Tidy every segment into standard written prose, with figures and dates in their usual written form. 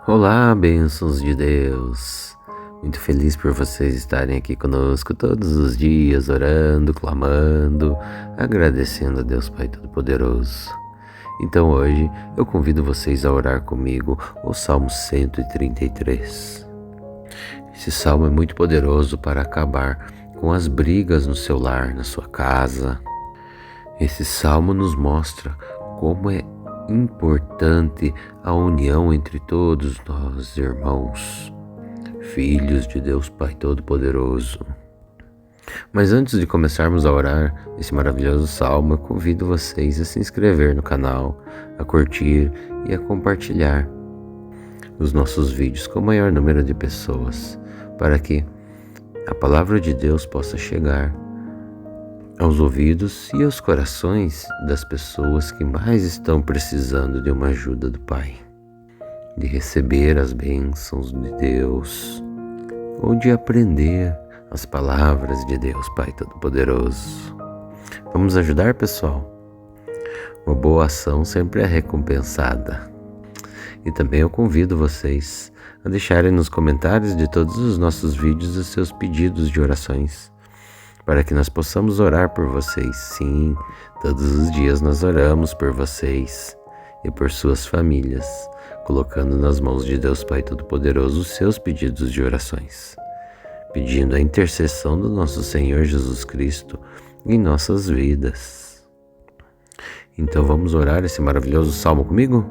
Olá, bênçãos de Deus! Muito feliz por vocês estarem aqui conosco todos os dias, orando, clamando, agradecendo a Deus Pai Todo-Poderoso. Então hoje eu convido vocês a orar comigo o Salmo 133. Esse salmo é muito poderoso para acabar com as brigas no seu lar, na sua casa. Esse salmo nos mostra como é importante a união entre todos nós, irmãos, filhos de Deus Pai Todo-Poderoso. Mas antes de começarmos a orar esse maravilhoso salmo, eu convido vocês a se inscrever no canal, a curtir e a compartilhar os nossos vídeos com o maior número de pessoas, para que a palavra de Deus possa chegar aos ouvidos e aos corações das pessoas que mais estão precisando de uma ajuda do Pai, de receber as bênçãos de Deus ou de aprender as palavras de Deus Pai Todo-Poderoso. Vamos ajudar, pessoal? Uma boa ação sempre é recompensada. E também eu convido vocês a deixarem nos comentários de todos os nossos vídeos os seus pedidos de orações, para que nós possamos orar por vocês. Sim, todos os dias nós oramos por vocês e por suas famílias, colocando nas mãos de Deus Pai Todo-Poderoso os seus pedidos de orações, pedindo a intercessão do nosso Senhor Jesus Cristo em nossas vidas. Então vamos orar esse maravilhoso salmo comigo?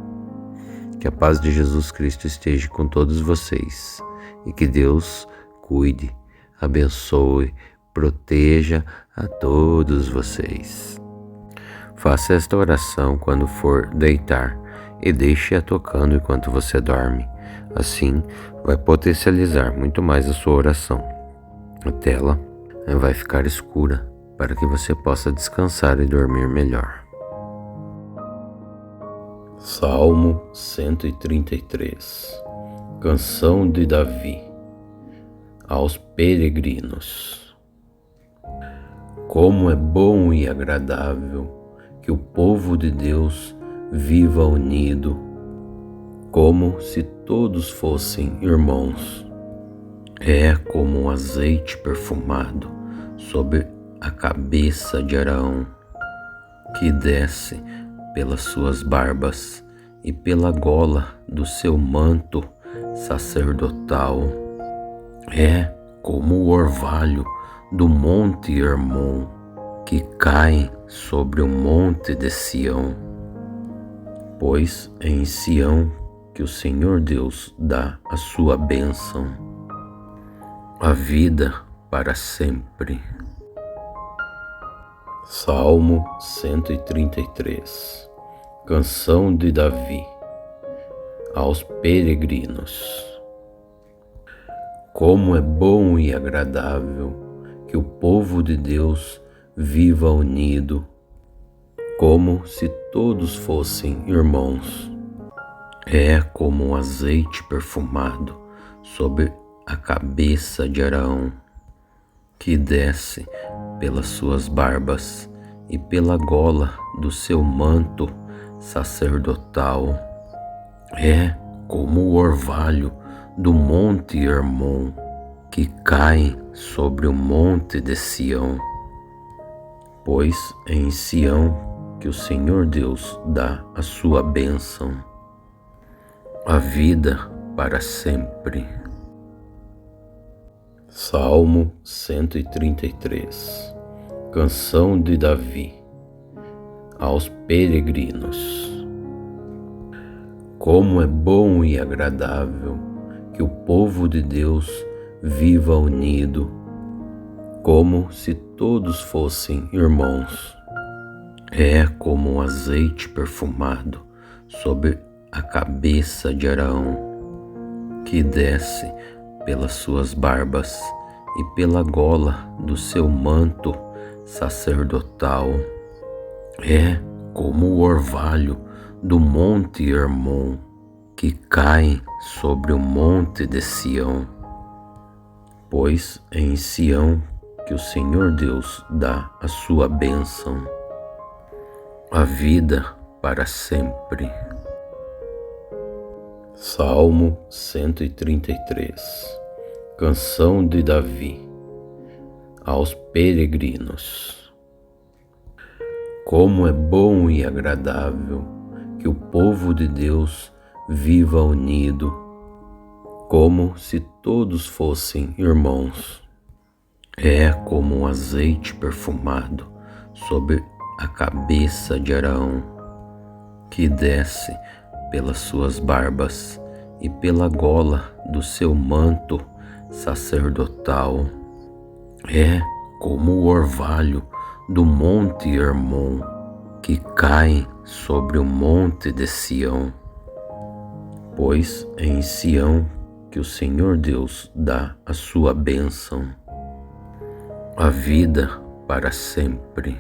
Que a paz de Jesus Cristo esteja com todos vocês e que Deus cuide, abençoe, proteja a todos vocês. Faça esta oração quando for deitar e deixe-a tocando enquanto você dorme. Assim, vai potencializar muito mais a sua oração. A tela vai ficar escura para que você possa descansar e dormir melhor. Salmo 133. Canção de Davi. Aos peregrinos. Como é bom e agradável que o povo de Deus viva unido, como se todos fossem irmãos. É como um azeite perfumado sobre a cabeça de Arão, que desce pelas suas barbas e pela gola do seu manto sacerdotal. É como o orvalho do monte Hermon, que cai sobre o monte de Sião. Pois é em Sião que o Senhor Deus dá a sua bênção, a vida para sempre. Salmo 133. Canção de Davi. Aos peregrinos. Como é bom e agradável que o povo de Deus viva unido, como se todos fossem irmãos. É como um azeite perfumado sobre a cabeça de Arão, que desce pelas suas barbas e pela gola do seu manto sacerdotal. É como o orvalho do monte Hermon, que cai sobre o monte de Sião. Pois é em Sião que o Senhor Deus dá a sua bênção, a vida para sempre. Salmo 133. Canção de Davi. Aos peregrinos. Como é bom e agradável que o povo de Deus viva unido, como se todos fossem irmãos. É como um azeite perfumado sobre a cabeça de Arão, que desce pelas suas barbas e pela gola do seu manto sacerdotal. É como o orvalho do monte Hermon, que cai sobre o monte de Sião. Pois é em Sião que o Senhor Deus dá a sua bênção, a vida para sempre. Salmo 133. Canção de Davi. Aos peregrinos. Como é bom e agradável que o povo de Deus viva unido, como se todos fossem irmãos. É como um azeite perfumado sobre a cabeça de Arão, que desce pelas suas barbas e pela gola do seu manto sacerdotal. É como o orvalho do monte Hermon, que cai sobre o monte de Sião. Pois é em Sião que o Senhor Deus dá a sua bênção, a vida para sempre.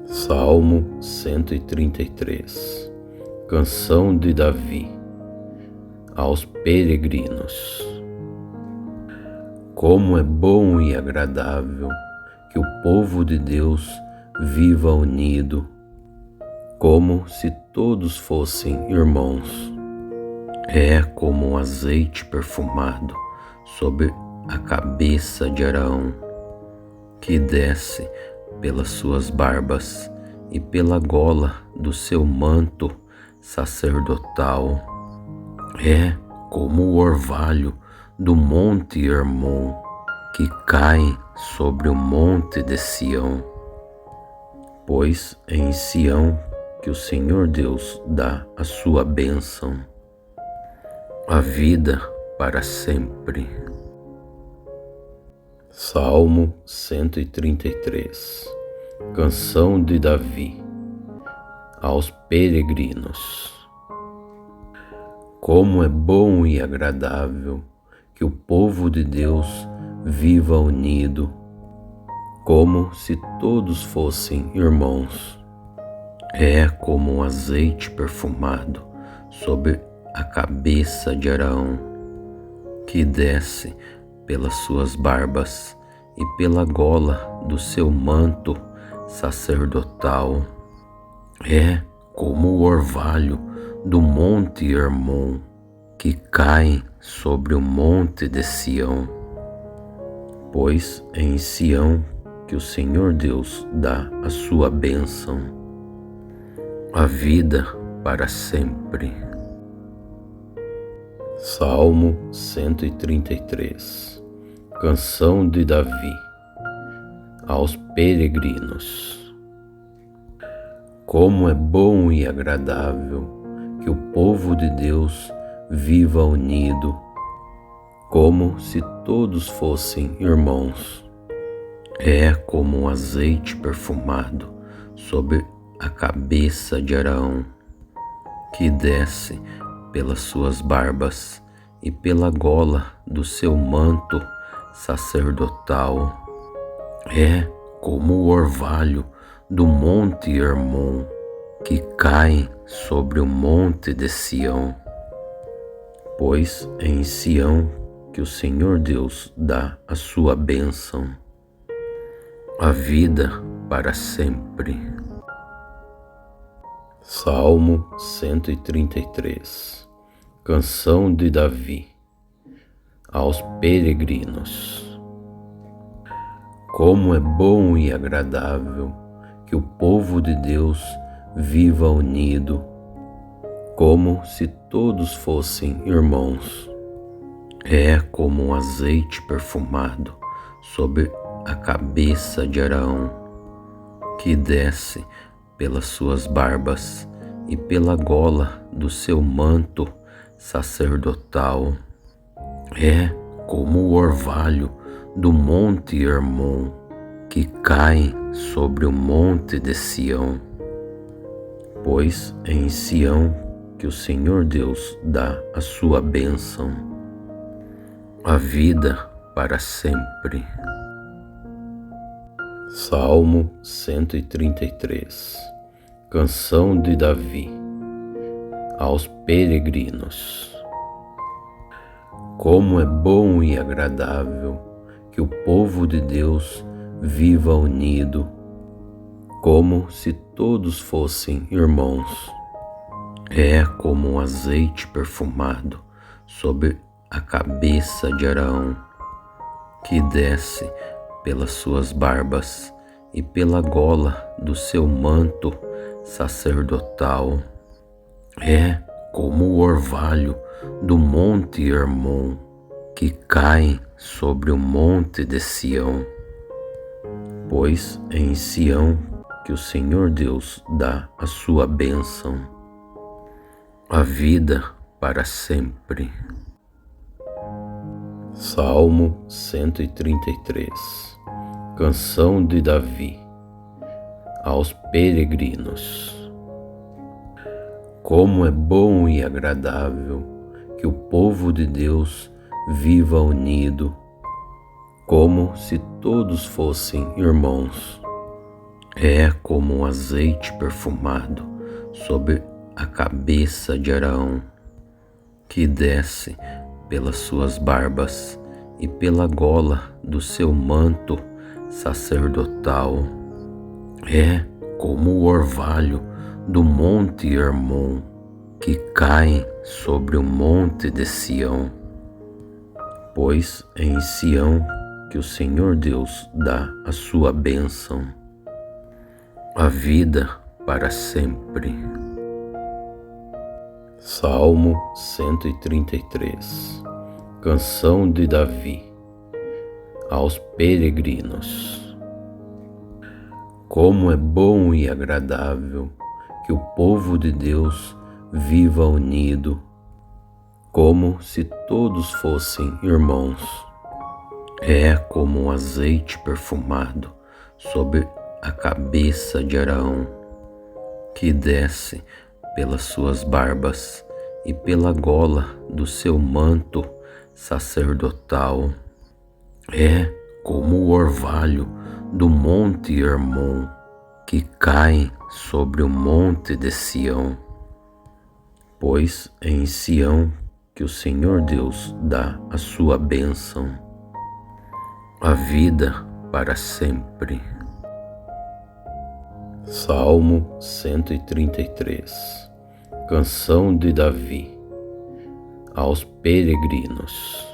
Salmo 133. Canção de Davi. Aos peregrinos. Como é bom e agradável que o povo de Deus viva unido, como se todos fossem irmãos. É como um azeite perfumado sobre a cabeça de Arão, que desce pelas suas barbas e pela gola do seu manto sacerdotal. É como o orvalho do monte Hermon, que cai sobre o monte de Sião. Pois é em Sião que o Senhor Deus dá a sua bênção, a vida para sempre. Salmo 133. Canção de Davi. Aos peregrinos. Como é bom e agradável que o povo de Deus viva unido, como se todos fossem irmãos. É como um azeite perfumado sobre a cabeça de Arão, que desce pelas suas barbas e pela gola do seu manto sacerdotal. É como o orvalho do monte Hermon, que cai sobre o monte de Sião. Pois é em Sião que o Senhor Deus dá a sua bênção, a vida para sempre. Salmo 133. Canção de Davi. Aos peregrinos. Como é bom e agradável que o povo de Deus viva unido, como se todos fossem irmãos. É como um azeite perfumado sobre a cabeça de Arão, que desce pelas suas barbas e pela gola do seu manto sacerdotal. É como o orvalho do monte Hermon, que cai sobre o monte de Sião. Pois é em Sião que o Senhor Deus dá a sua bênção, a vida para sempre. Salmo 133. Canção de Davi. Aos peregrinos. Como é bom e agradável que o povo de Deus viva unido, como se todos fossem irmãos. É como um azeite perfumado sobre a cabeça de Arão, que desce pelas suas barbas e pela gola do seu manto sacerdotal. É como o orvalho do monte Hermon, que cai sobre o monte de Sião. Pois é em Sião que o Senhor Deus dá a sua bênção, a vida para sempre. Salmo 133. Canção de Davi. Aos peregrinos. Como é bom e agradável que o povo de Deus viva unido, como se todos fossem irmãos. É como um azeite perfumado sobre a cabeça de Arão, que desce pelas suas barbas e pela gola do seu manto sacerdotal. É como o orvalho do monte Hermon, que cai sobre o monte de Sião. Pois é em Sião que o Senhor Deus dá a sua bênção, a vida para sempre. Salmo 133. Canção de Davi aos peregrinos. Como é bom e agradável que o povo de Deus viva unido, como se todos fossem irmãos. É como um azeite perfumado sobre a cabeça de Arão, que desce pelas suas barbas e pela gola do seu manto sacerdotal. É como o orvalho do monte Hermon, que cai sobre o monte de Sião. Pois é em Sião que o Senhor Deus dá a sua bênção, a vida para sempre. Salmo 133. Canção de Davi aos peregrinos. Como é bom e agradável que o povo de Deus viva unido, como se todos fossem irmãos. É como um azeite perfumado sobre a cabeça de Arão, que desce pelas suas barbas e pela gola do seu manto sacerdotal. É como o orvalho do monte Hermon, que cai sobre o monte de Sião. Pois é em Sião que o Senhor Deus dá a sua bênção, a vida para sempre. Salmo 133. Canção de Davi aos peregrinos.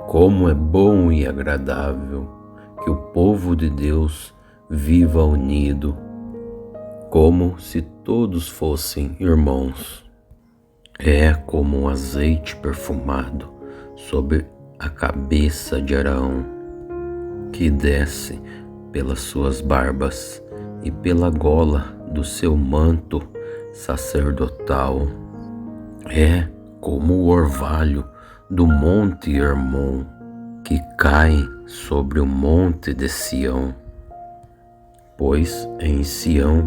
Como é bom e agradável que o povo de Deus viva unido, como se todos fossem irmãos. É como um azeite perfumado sobre a cabeça de Arão, que desce pelas suas barbas e pela gola do seu manto sacerdotal. É como o orvalho do monte Hermon, que cai sobre o monte de Sião. Pois é em Sião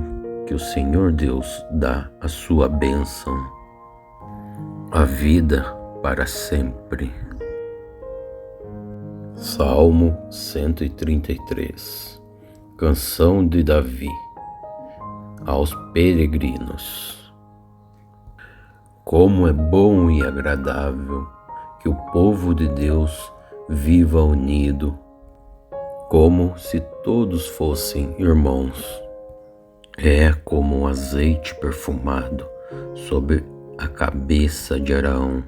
que o Senhor Deus dá a sua bênção, a vida para sempre. Salmo 133. Canção de Davi aos peregrinos. Como é bom e agradável que o povo de Deus viva unido, como se todos fossem irmãos. É como um azeite perfumado sobre a cabeça de Arão,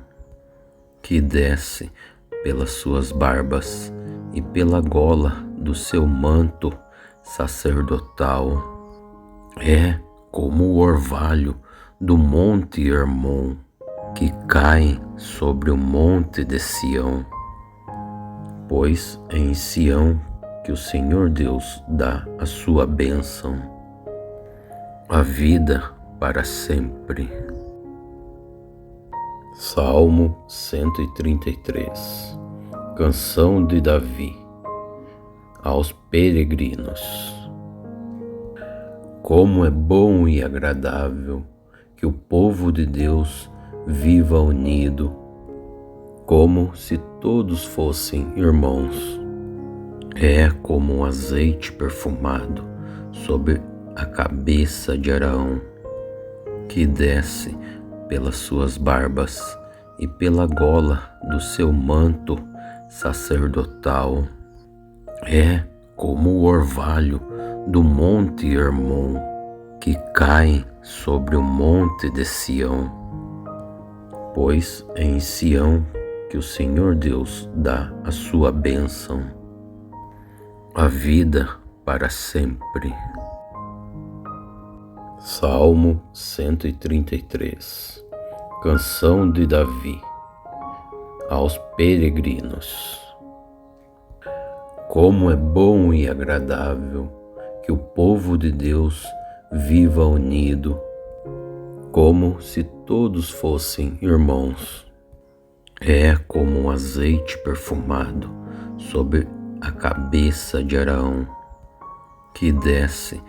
que desce pelas suas barbas e pela gola do seu manto sacerdotal. É como o orvalho do monte Hermon, que cai sobre o monte de Sião. Pois é em Sião que o Senhor Deus dá a sua bênção, a vida para sempre. Salmo 133. Canção de Davi aos peregrinos. Como é bom e agradável que o povo de Deus viva unido, como se todos fossem irmãos. É como um azeite perfumado sobre a cabeça de Arão, que desce pelas suas barbas e pela gola do seu manto sacerdotal. É como o orvalho do monte Hermon, que cai sobre o monte de Sião, pois é em Sião que o Senhor Deus dá a sua bênção, a vida para sempre. Salmo 133. Canção de Davi aos peregrinos. Como é bom e agradável que o povo de Deus viva unido, como se todos fossem irmãos. É como um azeite perfumado sobre a cabeça de Arão, que desce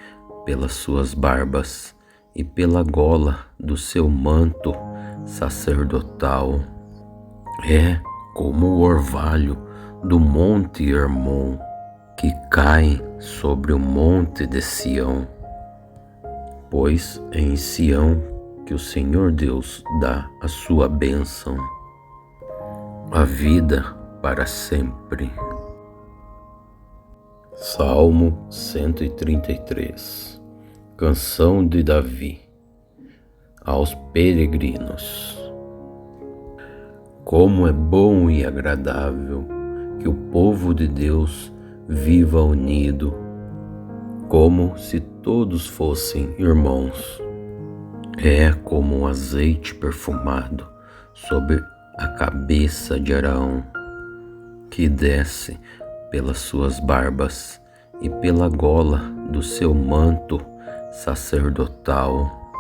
pelas suas barbas e pela gola do seu manto sacerdotal. É como o orvalho do monte Hermon, que cai sobre o monte de Sião, pois é em Sião que o Senhor Deus dá a sua bênção, a vida para sempre. Salmo 133. Canção de Davi aos peregrinos. Como é bom e agradável que o povo de Deus viva unido, como se todos fossem irmãos. É como um azeite perfumado sobre a cabeça de Arão, que desce pelas suas barbas e pela gola do seu manto sacerdotal.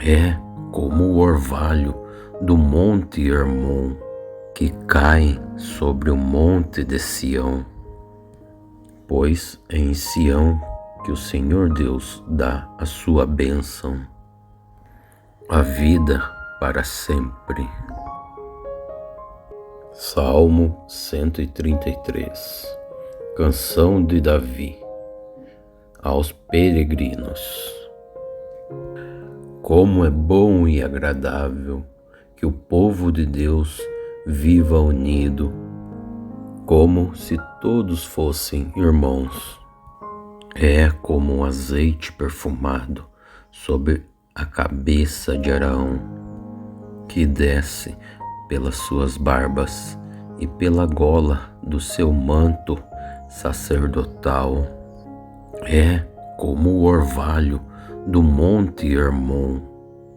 É como o orvalho do monte Hermon, que cai sobre o monte de Sião, pois é em Sião que o Senhor Deus dá a sua bênção, a vida para sempre. Salmo 133. Canção de Davi aos peregrinos. Como é bom e agradável que o povo de Deus viva unido, como se todos fossem irmãos. É como um azeite perfumado sobre a cabeça de Arão, que desce pelas suas barbas e pela gola do seu manto sacerdotal. É como o orvalho do monte Hermon,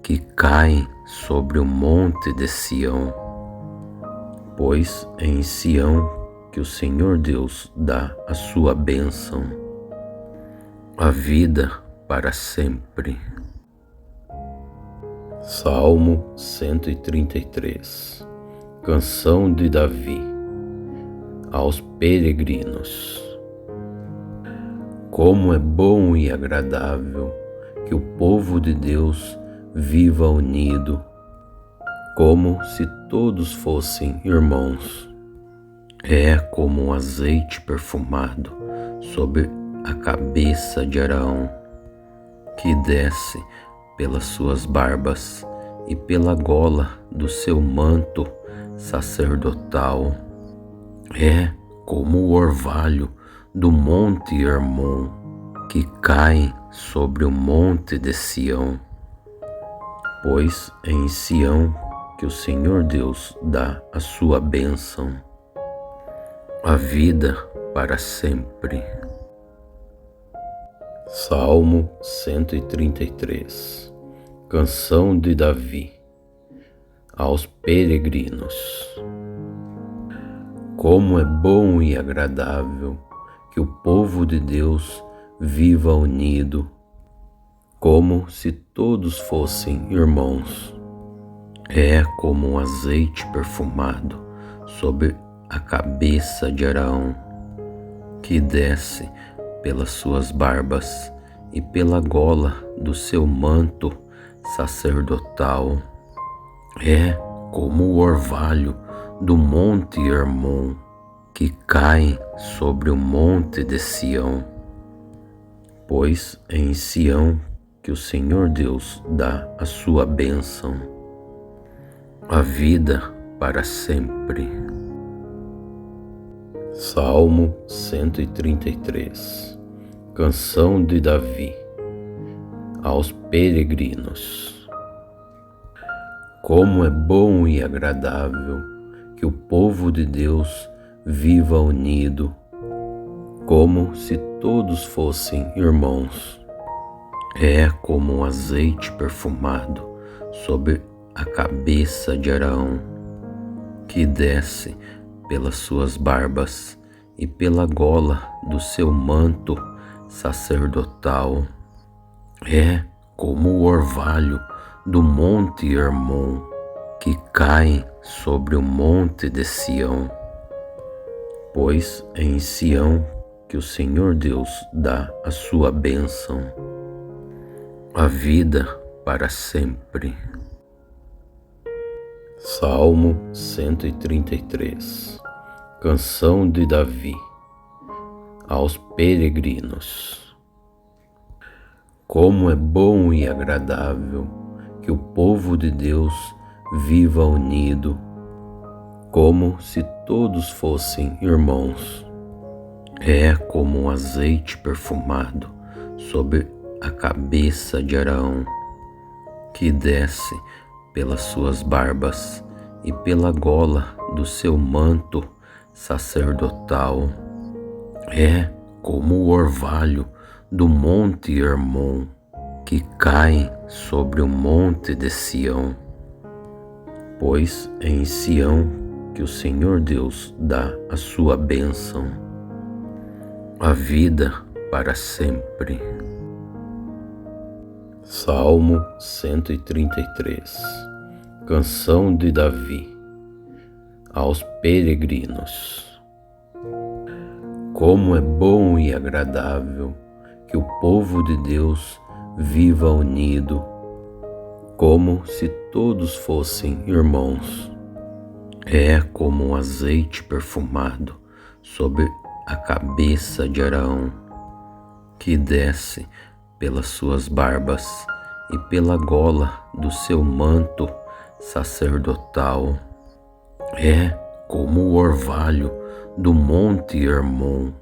que cai sobre o monte de Sião, pois é em Sião que o Senhor Deus dá a sua bênção, a vida para sempre. Salmo 133. Canção de Davi aos peregrinos. Como é bom e agradável que o povo de Deus viva unido, como se todos fossem irmãos. É como um azeite perfumado sobre a cabeça de Arão, que desce pelas suas barbas e pela gola do seu manto sacerdotal. É como o orvalho do monte Hermon, que cai sobre o monte de Sião, pois é em Sião que o Senhor Deus dá a sua bênção, a vida para sempre. Salmo 133. Canção de Davi aos peregrinos. Como é bom e agradável que o povo de Deus viva unido, como se todos fossem irmãos. É como um azeite perfumado sobre a cabeça de Arão, que desce pelas suas barbas e pela gola do seu manto sacerdotal. É como o orvalho do monte Hermon, que cai sobre o monte de Sião, pois é em Sião que o Senhor Deus dá a sua bênção, a vida para sempre. Salmo 133. Canção de Davi aos peregrinos. Como é bom e agradável que o povo de Deus viva unido, como se todos fossem irmãos. É como um azeite perfumado sobre a cabeça de Arão, que desce pelas suas barbas e pela gola do seu manto sacerdotal. É como o orvalho do monte Hermon, que cai sobre o monte de Sião. Pois é em Sião que o Senhor Deus dá a sua bênção, a vida para sempre. Salmo 133. Canção de Davi aos peregrinos. Como é bom e agradável que o povo de Deus viva unido, como se todos fossem irmãos. É como um azeite perfumado sobre a cabeça de Arão, que desce pelas suas barbas e pela gola do seu manto sacerdotal. É como o orvalho do monte Hermon, que cai sobre o monte de Sião. Pois é em Sião que o Senhor Deus dá a sua bênção, a vida para sempre. Salmo 133. Canção de Davi aos peregrinos. Como é bom e agradável que o povo de Deus viva unido, como se todos fossem irmãos. É como um azeite perfumado sobre a cabeça de Arão, que desce pelas suas barbas e pela gola do seu manto sacerdotal. É como o orvalho do monte Hermon,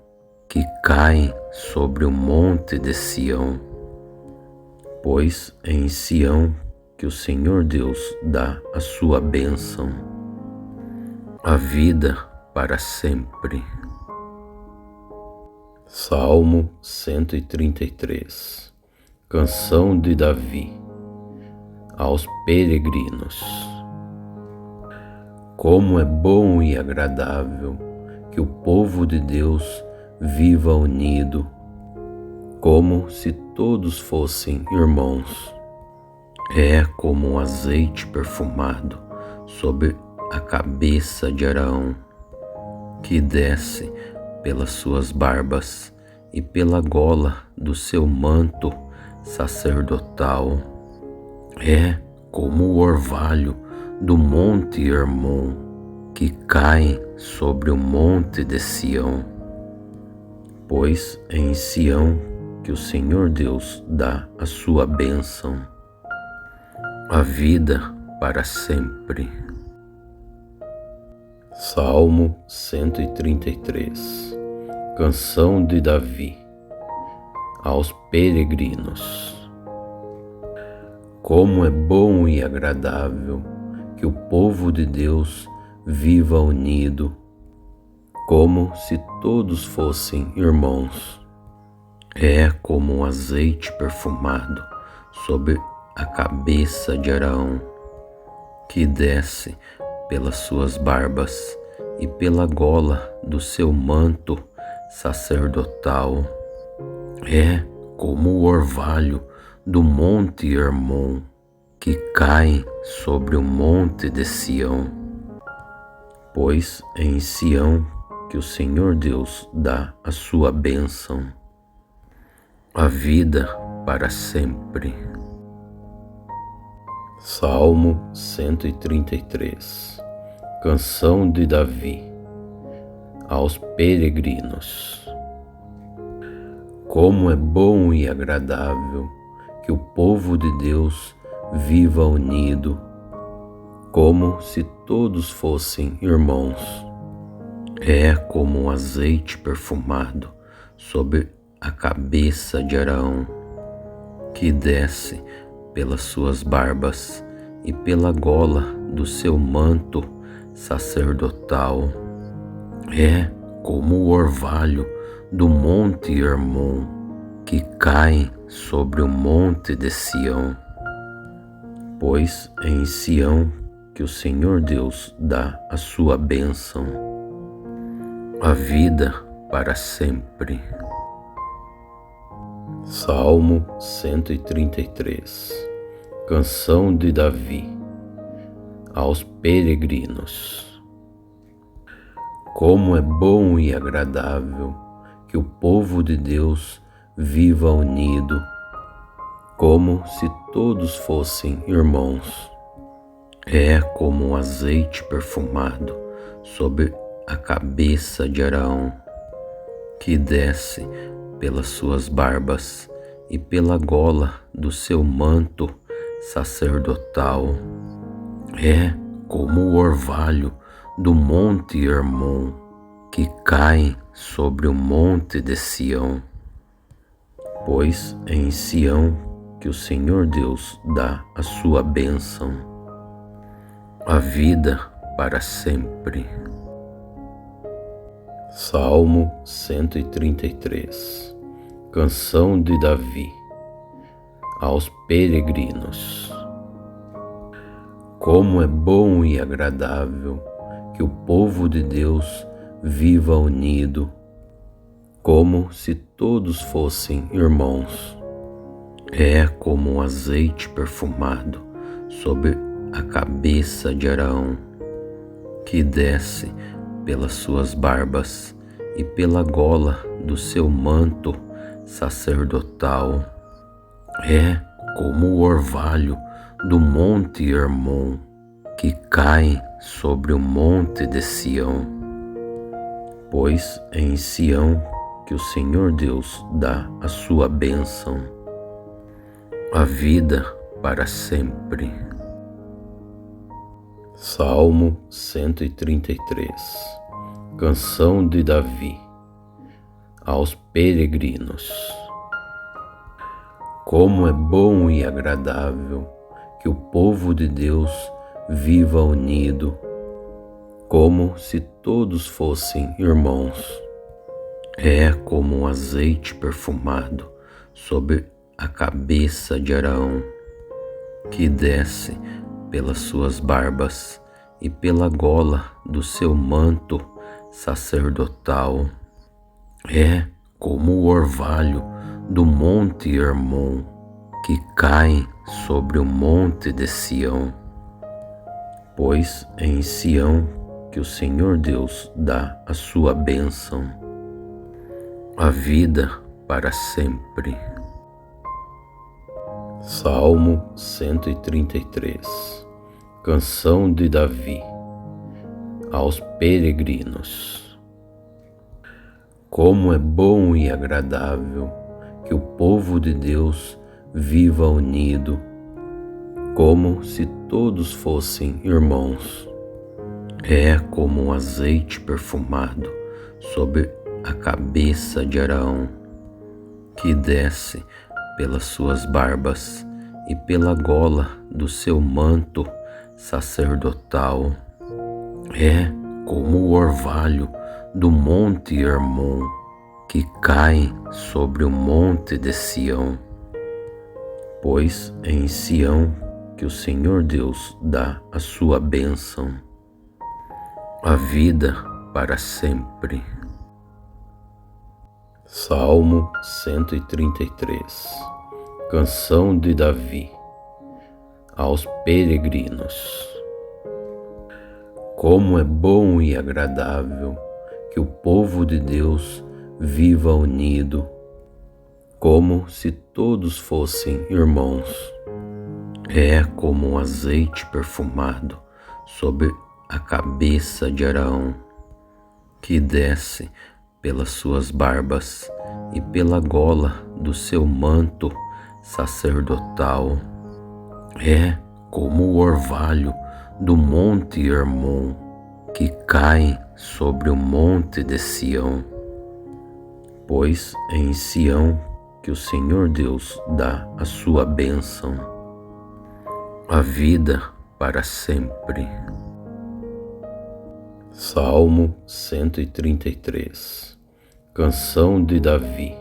que cai sobre o monte de Sião. Pois é em Sião que o Senhor Deus dá a sua bênção, a vida para sempre. Salmo 133. Canção de Davi aos peregrinos. Como é bom e agradável que o povo de Deus viva unido, como se todos fossem irmãos. É como um azeite perfumado sobre a cabeça de Arão, que desce pelas suas barbas e pela gola do seu manto sacerdotal. É como o orvalho do monte Hermon, que cai sobre o monte de Sião. Pois é em Sião que o Senhor Deus dá a sua bênção, a vida para sempre. Salmo 133. Canção de Davi aos peregrinos. Como é bom e agradável que o povo de Deus viva unido, como se todos fossem irmãos. É como um azeite perfumado sobre a cabeça de Arão, que desce pelas suas barbas e pela gola do seu manto sacerdotal. É como o orvalho do monte Hermon, que cai sobre o monte de Sião. Pois é em Sião que o Senhor Deus dá a sua bênção, a vida para sempre. Salmo 133. Canção de Davi aos peregrinos. Como é bom e agradável que o povo de Deus viva unido, como se todos fossem irmãos. É como um azeite perfumado sobre a cabeça de Arão, que desce pelas suas barbas e pela gola do seu manto sacerdotal. É como o orvalho do monte Hermon, que cai sobre o monte de Sião. Pois é em Sião que o Senhor Deus dá a sua bênção, a vida para sempre. Salmo 133. Canção de Davi aos peregrinos. Como é bom e agradável que o povo de Deus viva unido, como se todos fossem irmãos. É como um azeite perfumado sobre a cabeça de Arão, que desce pelas suas barbas e pela gola do seu manto sacerdotal. É como o orvalho do monte Hermon, que cai sobre o monte de Sião. Pois é em Sião que o Senhor Deus dá a sua bênção, a vida para sempre. Salmo 133. Canção de Davi aos peregrinos. Como é bom e agradável que o povo de Deus viva unido, como se todos fossem irmãos. É como um azeite perfumado sobre a cabeça de Arão, que desce pelas suas barbas e pela gola do seu manto sacerdotal. É como o orvalho do monte Hermon, que cai sobre o monte de Sião. Pois é em Sião que o Senhor Deus dá a sua bênção, a vida para sempre. Salmo 133. Canção de Davi aos peregrinos. Como é bom e agradável que o povo de Deus viva unido, como se todos fossem irmãos. É como um azeite perfumado sobre a cabeça de Arão, que desce pelas suas barbas e pela gola do seu manto sacerdotal. É como o orvalho do monte Hermon, que cai sobre o monte de Sião. Pois é em Sião que o Senhor Deus dá a sua bênção, a vida para sempre. Salmo 133. Canção de Davi aos peregrinos. Como é bom e agradável que o povo de Deus viva unido, como se todos fossem irmãos. É como um azeite perfumado sobre a cabeça de Arão, que desce pelas suas barbas e pela gola do seu manto sacerdotal. É como o orvalho do monte Hermon, que cai sobre o monte de Sião. Pois é em Sião que o Senhor Deus dá a sua bênção, a vida para sempre. Salmo 133. Canção de Davi aos peregrinos. Como é bom e agradável que o povo de Deus viva unido, como se todos fossem irmãos. É como um azeite perfumado sobre a cabeça de Arão, que desce pelas suas barbas e pela gola do seu manto sacerdotal. É como o orvalho do monte Hermon, que cai sobre o monte de Sião. Pois é em Sião que o Senhor Deus dá a sua bênção, a vida para sempre. Salmo 133. Canção de Davi.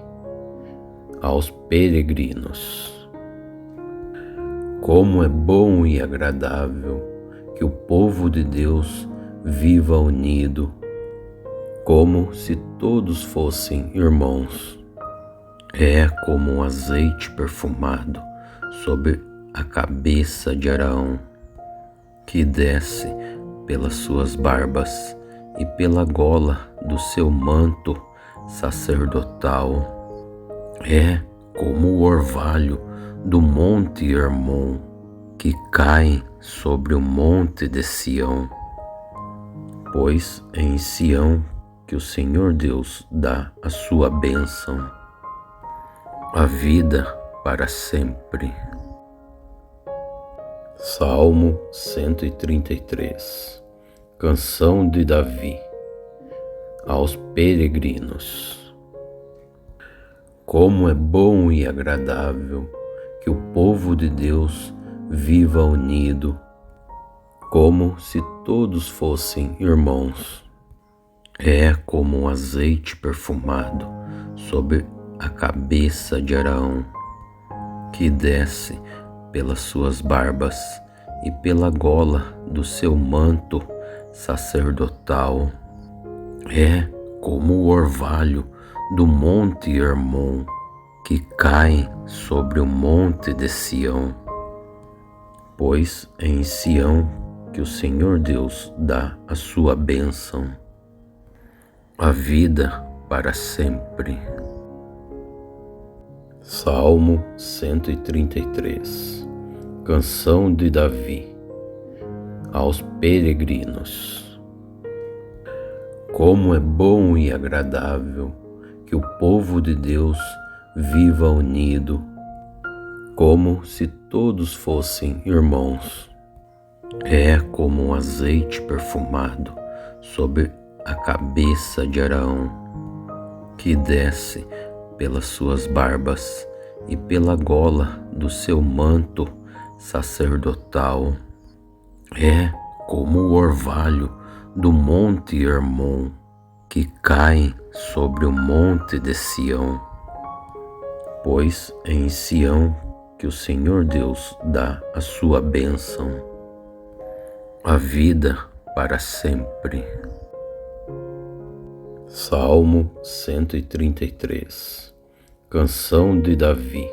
Aos peregrinos. Como é bom e agradável que o povo de Deus viva unido, como se todos fossem irmãos. É como um azeite perfumado sobre a cabeça de Arão, que desce pelas suas barbas e pela gola do seu manto sacerdotal. É como o orvalho do monte Hermon, que cai sobre o monte de Sião. Pois é em Sião que o Senhor Deus dá a sua bênção, a vida para sempre. Salmo 133. Canção de Davi. Aos peregrinos. Como é bom e agradável que o povo de Deus viva unido, como se todos fossem irmãos. É como um azeite perfumado sobre a cabeça de Arão, que desce pelas suas barbas e pela gola do seu manto sacerdotal. É como o orvalho do monte Hermon, que cai sobre o monte de Sião. Pois é em Sião que o Senhor Deus dá a sua bênção, a vida para sempre. Salmo 133. Canção de Davi. Aos peregrinos. Como é bom e agradável que o povo de Deus viva unido, como se todos fossem irmãos. É como um azeite perfumado sobre a cabeça de Arão, que desce pelas suas barbas e pela gola do seu manto sacerdotal. É como o orvalho do monte Hermon, que cai sobre o monte de Sião. Pois é em Sião que o Senhor Deus dá a sua bênção, a vida para sempre. Salmo 133. Canção de Davi.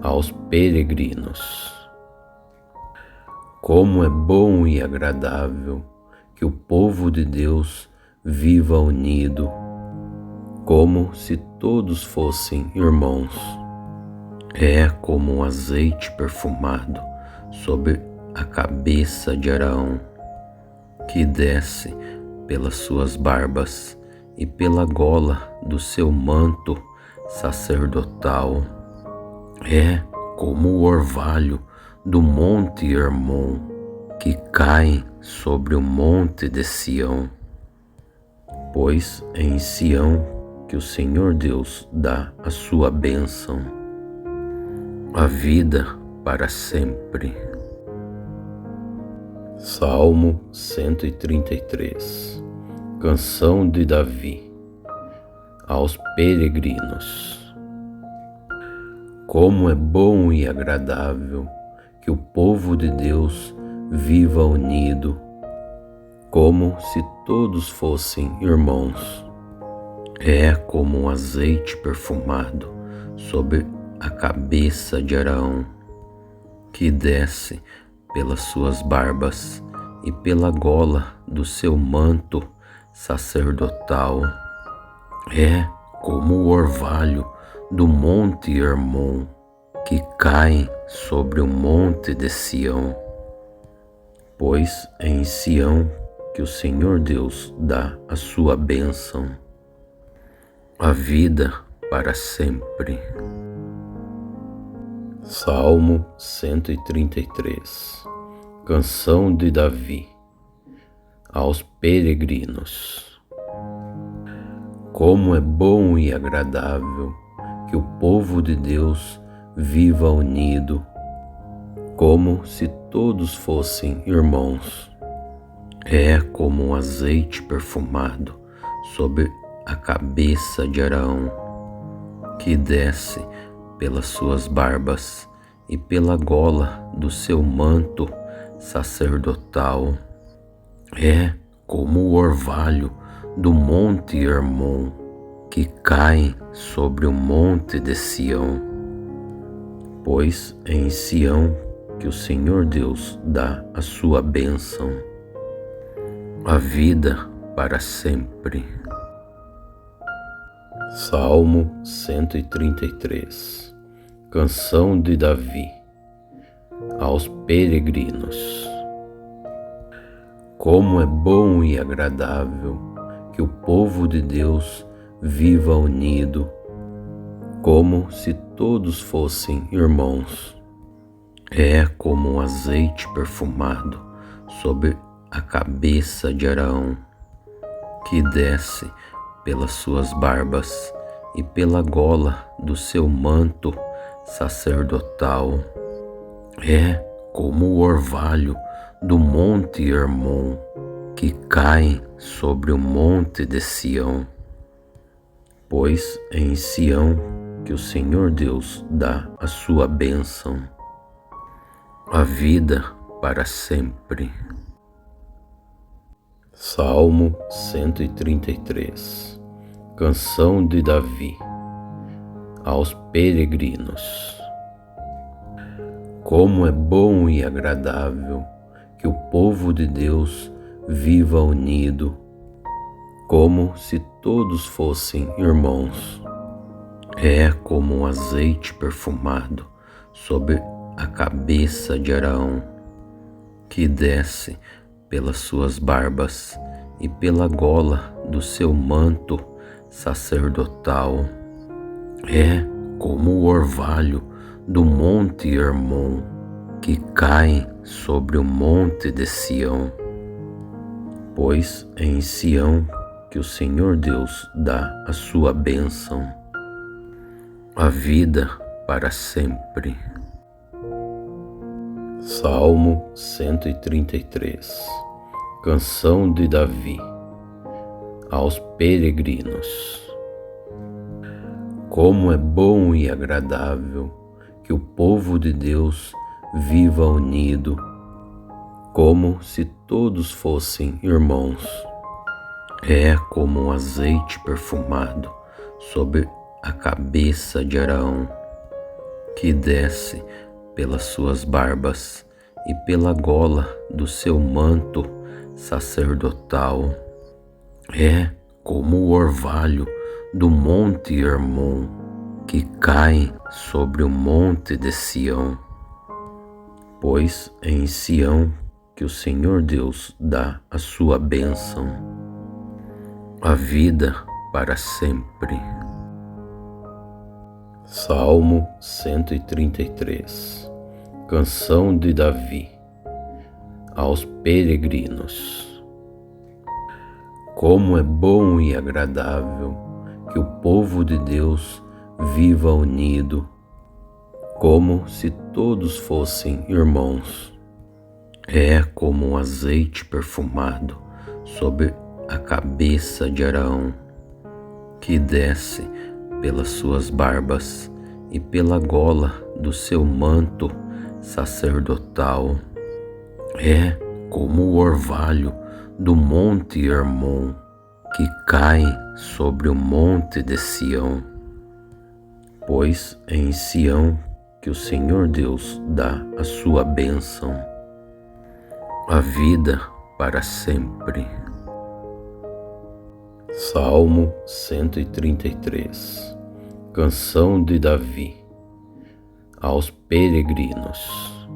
Aos peregrinos. Como é bom e agradável que o povo de Deus viva unido, como se todos fossem irmãos. É como um azeite perfumado sobre a cabeça de Arão, que desce pelas suas barbas e pela gola do seu manto sacerdotal. É como o orvalho do monte Hermon, que cai sobre o monte de Sião. Pois é em Sião que o Senhor Deus dá a sua bênção, a vida para sempre. Salmo 133. Canção de Davi. Aos peregrinos. Como é bom e agradável que o povo de Deus viva unido, como se todos fossem irmãos. É como um azeite perfumado sobre a cabeça de Arão, que desce pelas suas barbas e pela gola do seu manto sacerdotal. É como o orvalho do monte Hermon, que cai sobre o monte de Sião. Pois é em Sião que o Senhor Deus dá a sua bênção, a vida para sempre. Salmo 133. Canção de Davi. Aos peregrinos. Como é bom e agradável que o povo de Deus viva unido, como se todos fossem irmãos. É como um azeite perfumado sobre a cabeça de Arão, que desce pelas suas barbas e pela gola do seu manto sacerdotal. É como o orvalho do monte Hermon, que cai sobre o monte de Sião. Pois é em Sião que o Senhor Deus dá a sua bênção, a vida para sempre. Salmo 133. Canção de Davi aos peregrinos. Como é bom e agradável que o povo de Deus viva unido, como se todos fossem irmãos. É como um azeite perfumado sobre a cabeça de Arão, que desce pelas suas barbas e pela gola do seu manto sacerdotal. É como o orvalho do monte Hermon, que cai sobre o monte de Sião. Pois é em Sião que o Senhor Deus dá a sua bênção, a vida para sempre. Salmo 133. Canção de Davi aos peregrinos. Como é bom e agradável que o povo de Deus viva unido, como se todos fossem irmãos. É como um azeite perfumado sobre a cabeça de Arão, que desce pelas suas barbas e pela gola do seu manto sacerdotal. É como o orvalho do monte Hermon, que cai sobre o monte de Sião. Pois é em Sião que o Senhor Deus dá a sua bênção, a vida para sempre. Salmo 133. Canção de Davi aos peregrinos. Como é bom e agradável que o povo de Deus viva unido, como se todos fossem irmãos. É como um azeite perfumado sobre a cabeça de Arão, que desce pelas suas barbas e pela gola do seu manto sacerdotal. É como o orvalho do monte Hermon, que cai sobre o monte de Sião. Pois é em Sião que o Senhor Deus dá a sua bênção, a vida para sempre. Salmo 133. Canção de Davi aos peregrinos. Como é bom e agradável que o povo de Deus viva unido, como se todos fossem irmãos. É como um azeite perfumado sobre a cabeça de Arão, que desce pelas suas barbas e pela gola do seu manto sacerdotal. É como o orvalho do monte Hermon, que cai sobre o monte de Sião. Pois é em Sião que o Senhor Deus dá a sua bênção, a vida para sempre. Salmo 133. Canção de Davi aos peregrinos.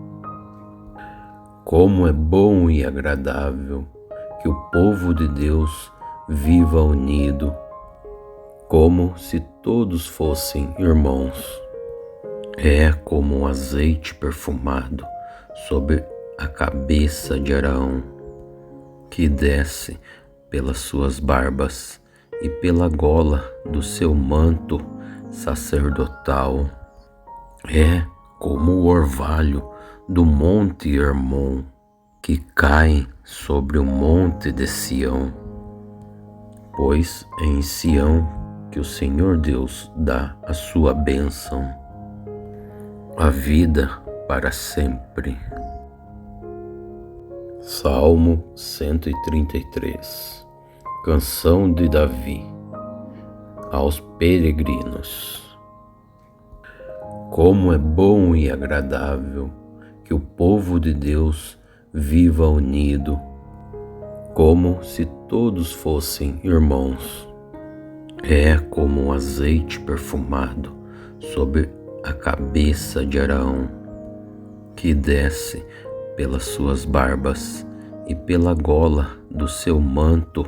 Como é bom e agradável que o povo de Deus viva unido, como se todos fossem irmãos. É como um azeite perfumado sobre a cabeça de Arão, que desce pelas suas barbas e pela gola do seu manto sacerdotal. É como o orvalho do monte Hermon, que cai sobre o monte de Sião. Pois é em Sião que o Senhor Deus dá a sua bênção, a vida para sempre. Salmo 133. Canção de Davi. Aos peregrinos. Como é bom e agradável que o povo de Deus viva unido, como se todos fossem irmãos. É como um azeite perfumado sobre a cabeça de Araão, que desce pelas suas barbas e pela gola do seu manto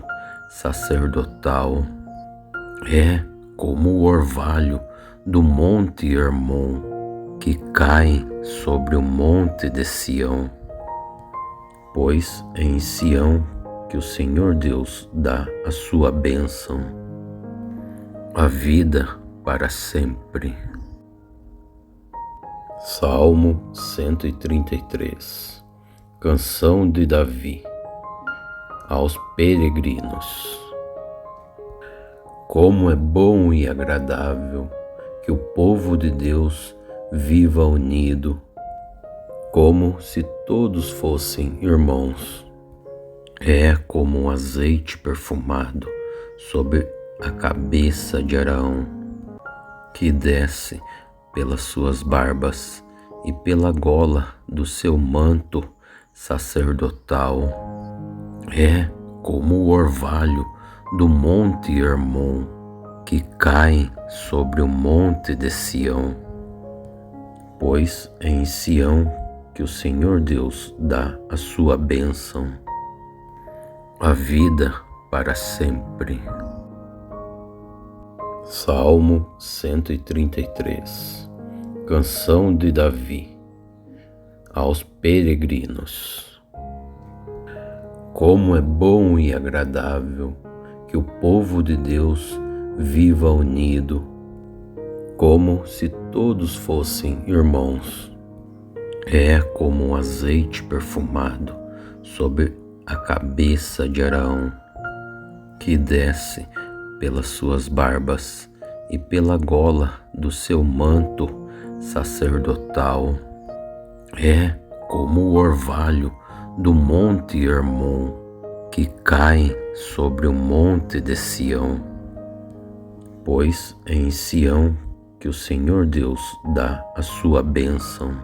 sacerdotal. É como o orvalho do monte Hermon, que cai sobre o monte de Sião. Pois é em Sião que o Senhor Deus dá a sua bênção, a vida para sempre. Salmo 133. Canção de Davi. Aos peregrinos. Como é bom e agradável que o povo de Deus viva unido, como se todos fossem irmãos. É como um azeite perfumado sobre a cabeça de Araão, que desce pelas suas barbas e pela gola do seu manto sacerdotal. É como o orvalho do monte Hermon, que cai sobre o monte de Sião. Pois é em Sião que o Senhor Deus dá a sua bênção, a vida para sempre. Salmo 133. Canção de Davi. Aos peregrinos. Como é bom e agradável que o povo de Deus viva unido, como se todos fossem irmãos. É como um azeite perfumado sobre a cabeça de Araão, que desce pelas suas barbas e pela gola do seu manto sacerdotal. É como o orvalho do monte Hermon, que cai sobre o monte de Sião. Pois é em Sião que o Senhor Deus dá a sua bênção,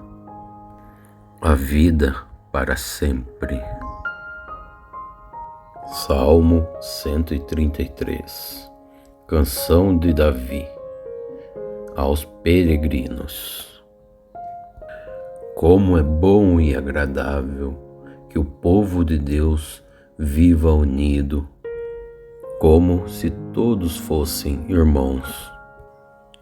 a vida para sempre. Salmo 133. Canção de Davi. Aos peregrinos. Como é bom e agradável que o povo de Deus viva unido, como se todos fossem irmãos.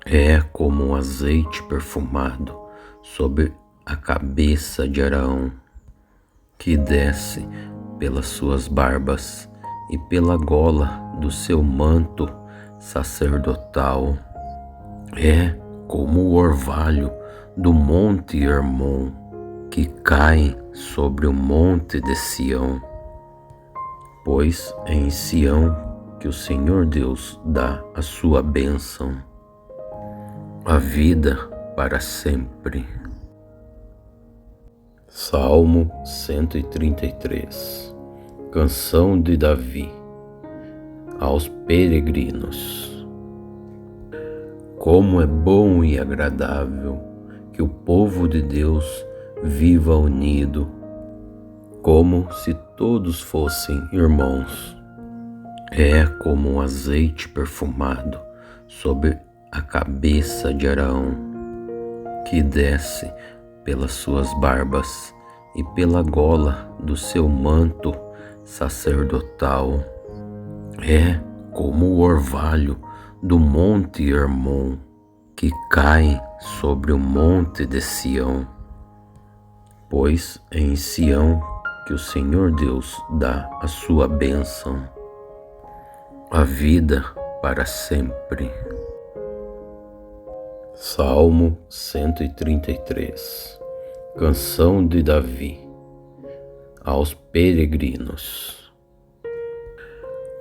É como um azeite perfumado sobre a cabeça de Araão, que desce pelas suas barbas e pela gola do seu manto sacerdotal. É como o orvalho do monte Hermon, que cai sobre o monte de Sião. Pois é em Sião que o Senhor Deus dá a sua bênção, a vida para sempre. Salmo 133. Canção de Davi. Aos peregrinos. Como é bom e agradável que o povo de Deus viva unido, como se todos fossem irmãos. É como um azeite perfumado sobre a cabeça de Araão, que desce pelas suas barbas e pela gola do seu manto sacerdotal. É como o orvalho do monte Hermon, que cai sobre o monte de Sião. Pois é em Sião que o Senhor Deus dá a sua bênção, a vida para sempre. Salmo 133. Canção de Davi. Aos peregrinos.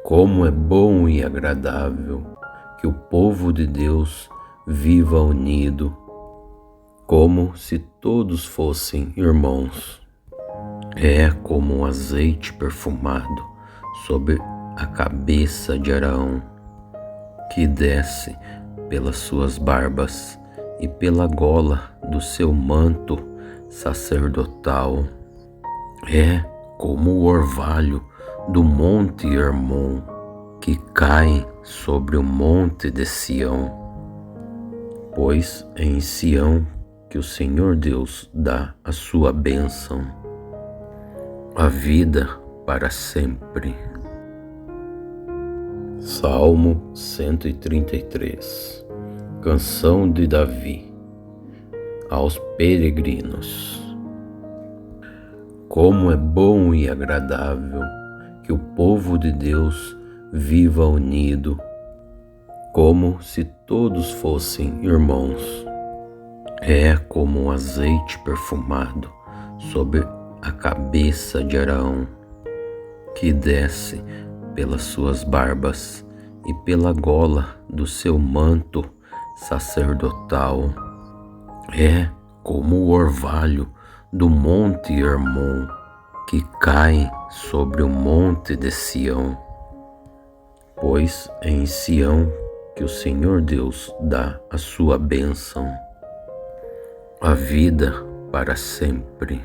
Como é bom e agradável que o povo de Deus viva unido, como se todos fossem irmãos. É como um azeite perfumado sobre a cabeça de Arão, que desce pelas suas barbas e pela gola do seu manto sacerdotal. É como o orvalho do monte Hermon, que cai sobre o monte de Sião. Pois é em Sião que o Senhor Deus dá a sua bênção, a vida para sempre. Salmo 133. Canção de Davi. Aos peregrinos. Como é bom e agradável que o povo de Deus viva unido, como se todos fossem irmãos. É como um azeite perfumado sobre a cabeça de Arão, que desce pelas suas barbas e pela gola do seu manto sacerdotal. É como o orvalho do monte Hermon, que cai sobre o monte de Sião. Pois é em Sião que o Senhor Deus dá a sua bênção, a vida para sempre.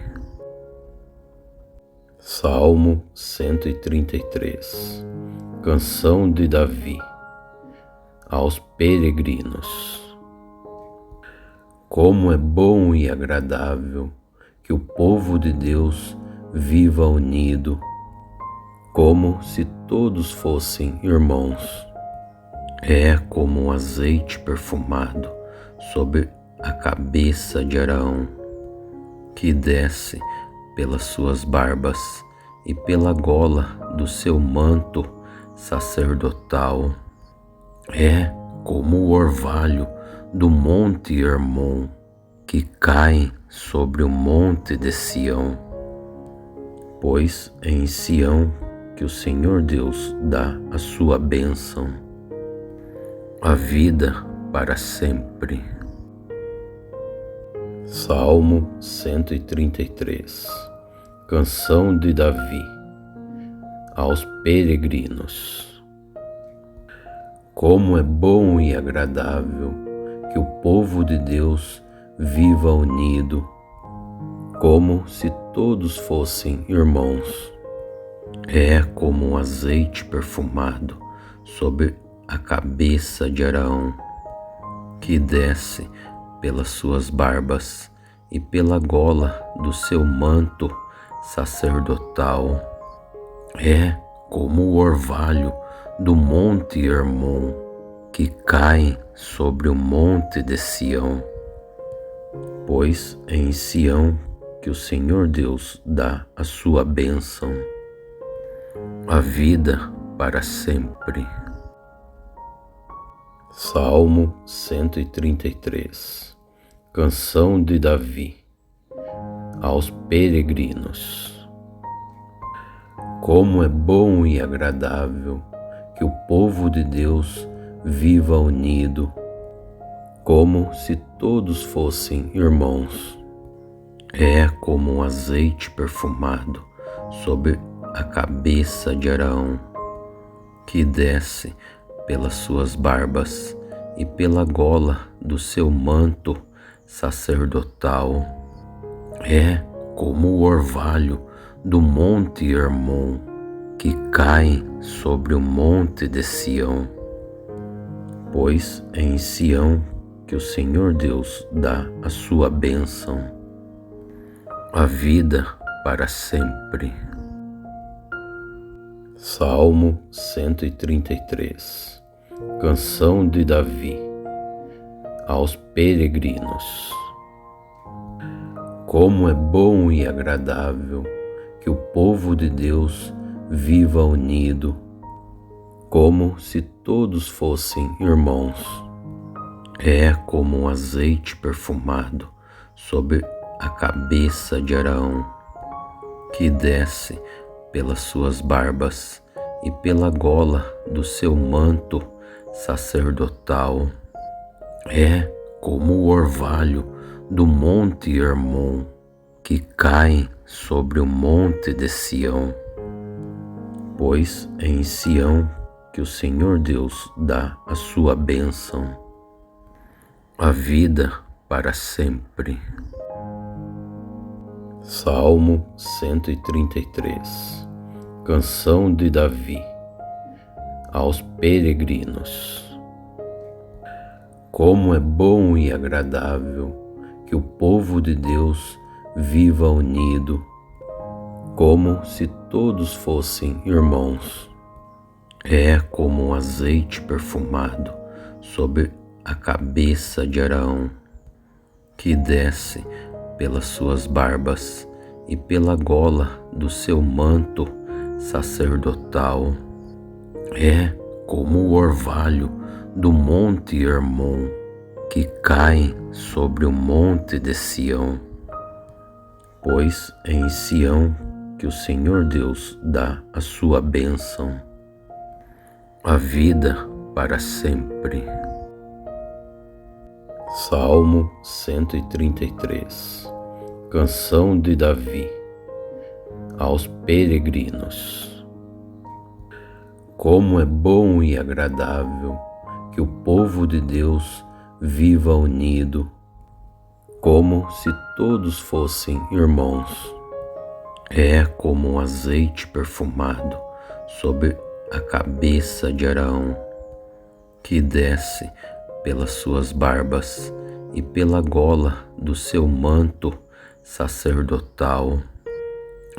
Salmo 133. Canção de Davi. Aos peregrinos. Como é bom e agradável que o povo de Deus viva unido, como se todos fossem irmãos. É como um azeite perfumado sobre a cabeça de Arão, que desce pelas suas barbas e pela gola do seu manto sacerdotal. É como o orvalho do monte Hermon, que cai sobre o monte de Sião. Pois é em Sião que o Senhor Deus dá a sua bênção, a vida para sempre. Salmo 133. Canção de Davi. Aos peregrinos. Como é bom e agradável que o povo de Deus viva unido, como se todos fossem irmãos. É como um azeite perfumado sobre a cabeça de Arão, que desce pelas suas barbas e pela gola do seu manto sacerdotal. É como o orvalho do monte Hermon, que cai sobre o monte de Sião. Pois é em Sião que o Senhor Deus dá a sua bênção, a vida para sempre. Salmo 133. Canção de Davi. Aos peregrinos. Como é bom e agradável que o povo de Deus viva unido, como se todos fossem irmãos. É como um azeite perfumado sobre a cabeça de Arão, que desce pelas suas barbas e pela gola do seu manto sacerdotal. É como o orvalho do monte Hermon, que cai sobre o monte de Sião. Pois é em Sião que o Senhor Deus dá a sua bênção, a vida para sempre. Salmo 133. Canção de Davi. Aos peregrinos. Como é bom e agradável que o povo de Deus viva unido, como se todos fossem irmãos. É como um azeite perfumado sobre a cabeça de Arão, que desce pelas suas barbas e pela gola do seu manto sacerdotal. É como o orvalho do monte Hermon, que cai sobre o monte de Sião. Pois é em Sião que o Senhor Deus dá a sua bênção, a vida para sempre. Salmo 133. Canção de Davi aos peregrinos. Como é bom e agradável que o povo de Deus viva unido, como se todos fossem irmãos. É como um azeite perfumado sobre a cabeça de Arão, que desce pelas suas barbas e pela gola do seu manto sacerdotal. É como o orvalho do monte Hermon, que cai sobre o monte de Sião. Pois é em Sião que o Senhor Deus dá a sua bênção, a vida para sempre. Salmo 133. Canção de Davi aos peregrinos. Como é bom e agradável que o povo de Deus viva unido, como se todos fossem irmãos. É como um azeite perfumado sobre a cabeça de Arão, que desce pelas suas barbas e pela gola do seu manto sacerdotal.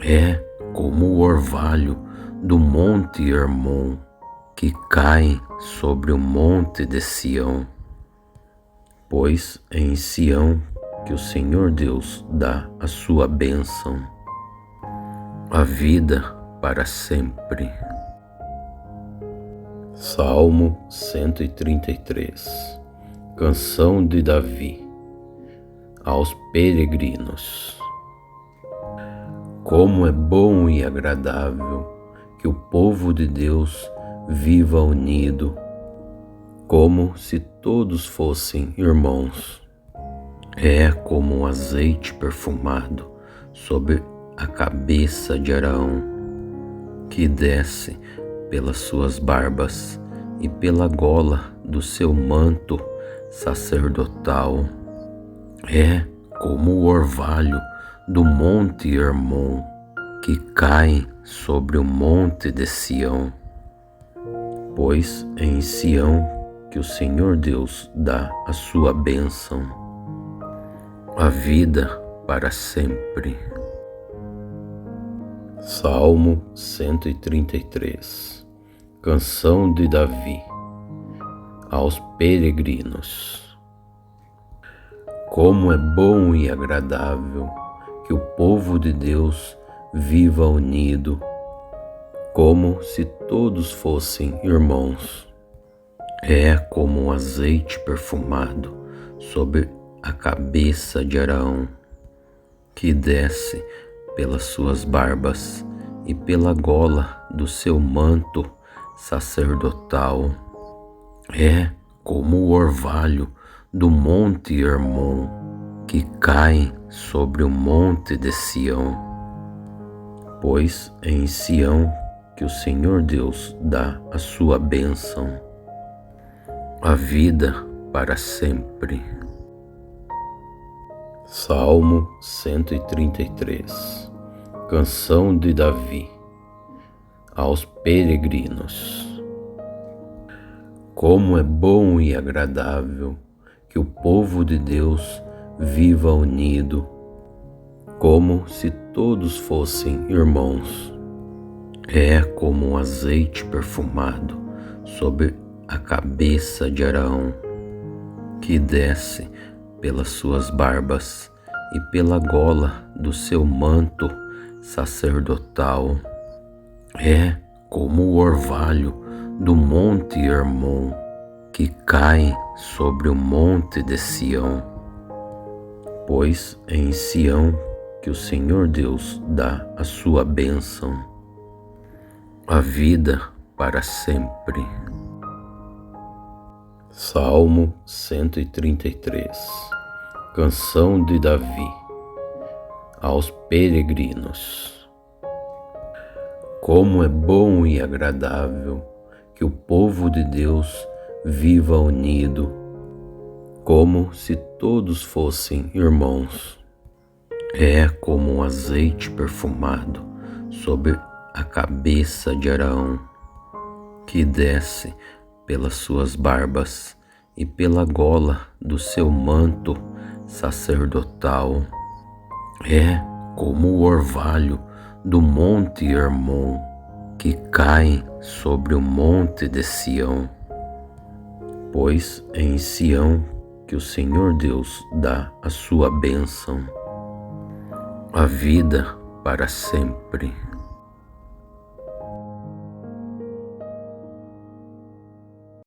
É como o orvalho do monte Hermon, que cai sobre o monte de Sião. Pois é em Sião que o Senhor Deus dá a sua bênção, a vida para sempre. Salmo 133. Canção de Davi aos peregrinos. Como é bom e agradável que o povo de Deus viva unido, como se todos fossem irmãos. É como um azeite perfumado sobre a cabeça de Arão, que desce pelas suas barbas e pela gola do seu manto sacerdotal. É como o orvalho do monte Hermon, que cai sobre o monte de Sião. Pois é em Sião que o Senhor Deus dá a sua bênção, a vida para sempre. Salmo 133. Canção de Davi aos peregrinos. Como é bom e agradável que o povo de Deus viva unido, como se todos fossem irmãos. É como um azeite perfumado sobre a cabeça de Arão, que desce pelas suas barbas e pela gola do seu manto sacerdotal. É como o orvalho do monte Hermon, que cai sobre o monte de Sião. Pois é em Sião que o Senhor Deus dá a sua bênção, a vida para sempre. Salmo 133. Canção de Davi aos peregrinos. Como é bom e agradável que o povo de Deus viva unido, como se todos fossem irmãos. É como um azeite perfumado sobre a cabeça de Arão, que desce pelas suas barbas e pela gola do seu manto sacerdotal. É como o orvalho do monte Hermon, que caem sobre o monte de Sião, pois é em Sião que o Senhor Deus dá a sua bênção, a vida para sempre. Salmo 133. Canção de Davi aos peregrinos. Como é bom e agradável que o povo de Deus viva unido, como se todos fossem irmãos. É como um azeite perfumado sobre a cabeça de Arão, que desce pelas suas barbas e pela gola do seu manto sacerdotal. É como o orvalho do monte Hermon, que cai sobre o monte de Sião, pois é em Sião que o Senhor Deus dá a sua bênção, a vida para sempre.